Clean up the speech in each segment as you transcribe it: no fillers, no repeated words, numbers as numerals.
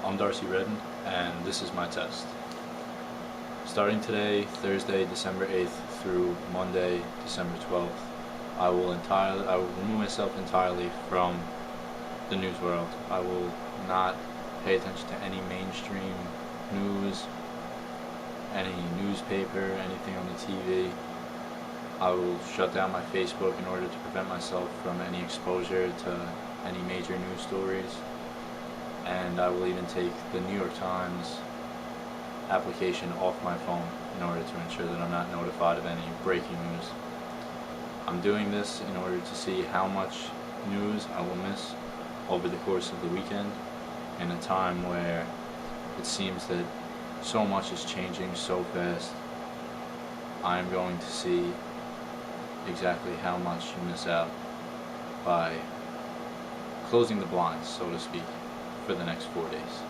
I'm Darcy Redden, and this is my test. Starting today, Thursday, December 8th through Monday, December 12th, I will remove myself entirely from the news world. I will not pay attention to any mainstream news, any newspaper, anything on the TV. I will shut down my Facebook in order to prevent myself from any exposure to any major news stories. And I will even take the New York Times application off my phone in order to ensure that I'm not notified of any breaking news. I'm doing this in order to see how much news I will miss over the course of the weekend in a time where it seems that so much is changing so fast. I'm going to see exactly how much you miss out by closing the blinds, so to speak, for the next 4 days.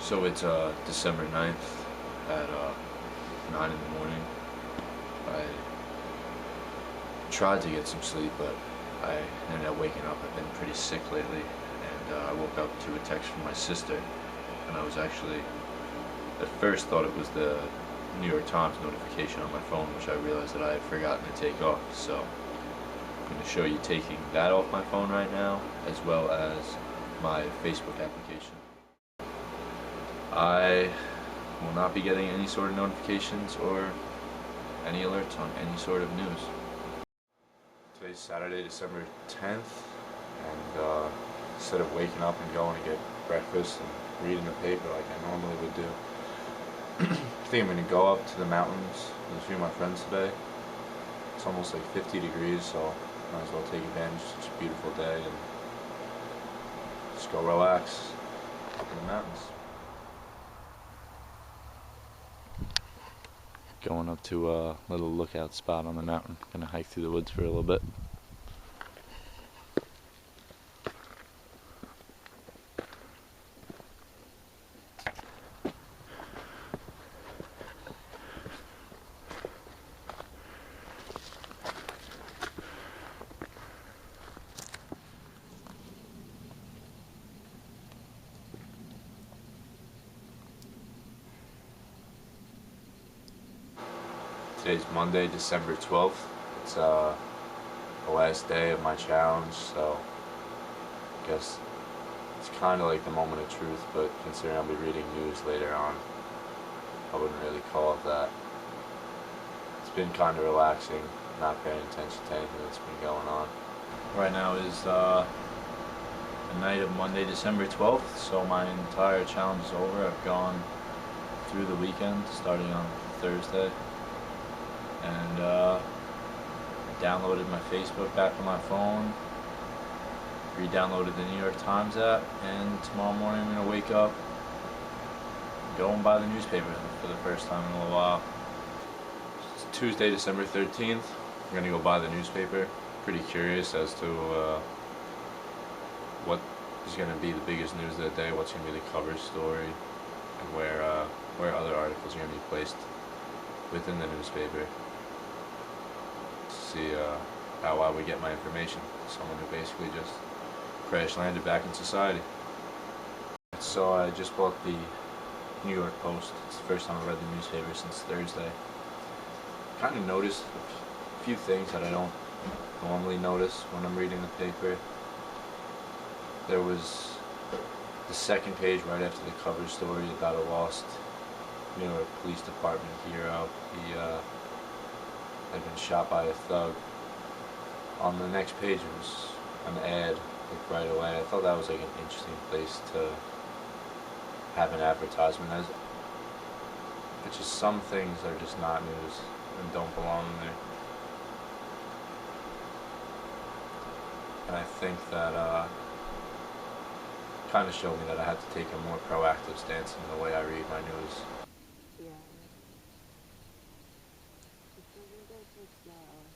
So it's December 9th at 9 in the morning. I tried to get some sleep, but I ended up waking up. I've been pretty sick lately, and I woke up to a text from my sister, and I was actually, at first, thought it was the New York Times notification on my phone, which I realized that I had forgotten to take off. So I'm going to show you taking that off my phone right now, as well as my Facebook application. I will not be getting any sort of notifications or any alerts on any sort of news. Today's Saturday, December 10th, and instead of waking up and going to get breakfast and reading the paper like I normally would do, I think I'm going to go up to the mountains with a few of my friends today. It's almost like 50 degrees, so might as well take advantage of such a beautiful day and just go relax up in the mountains. Going up to a little lookout spot on the mountain. Gonna hike through the woods for a little bit. Today's Monday, December 12th. It's the last day of my challenge, so I guess it's kind of like the moment of truth, but considering I'll be reading news later on, I wouldn't really call it that. It's been kind of relaxing, not paying attention to anything that's been going on. Right now is the night of Monday, December 12th, so my entire challenge is over. I've gone through the weekend, starting on Thursday, and downloaded my Facebook back on my phone, re-downloaded the New York Times app, and tomorrow morning I'm going to wake up and go and buy the newspaper for the first time in a little while. It's Tuesday, December 13th. I'm going to go buy the newspaper. Pretty curious as to what is going to be the biggest news of the day, what's going to be the cover story, and where other articles are going to be placed within the newspaper. See how I would get my information. Someone who basically just crash landed back in society. So I just bought the New York Post. It's the first time I've read the newspaper since Thursday. Kind of noticed a few things that I don't normally notice when I'm reading the paper. There was the second page right after the cover story about a lost New York Police Department hero. He had been shot by a thug. On the next page was an ad, like right away. I thought that was like an interesting place to have an advertisement. It's just some things are just not news and don't belong in there. And I think that kind of showed me that I had to take a more proactive stance in the way I read my news. Yeah. It's a little too slow.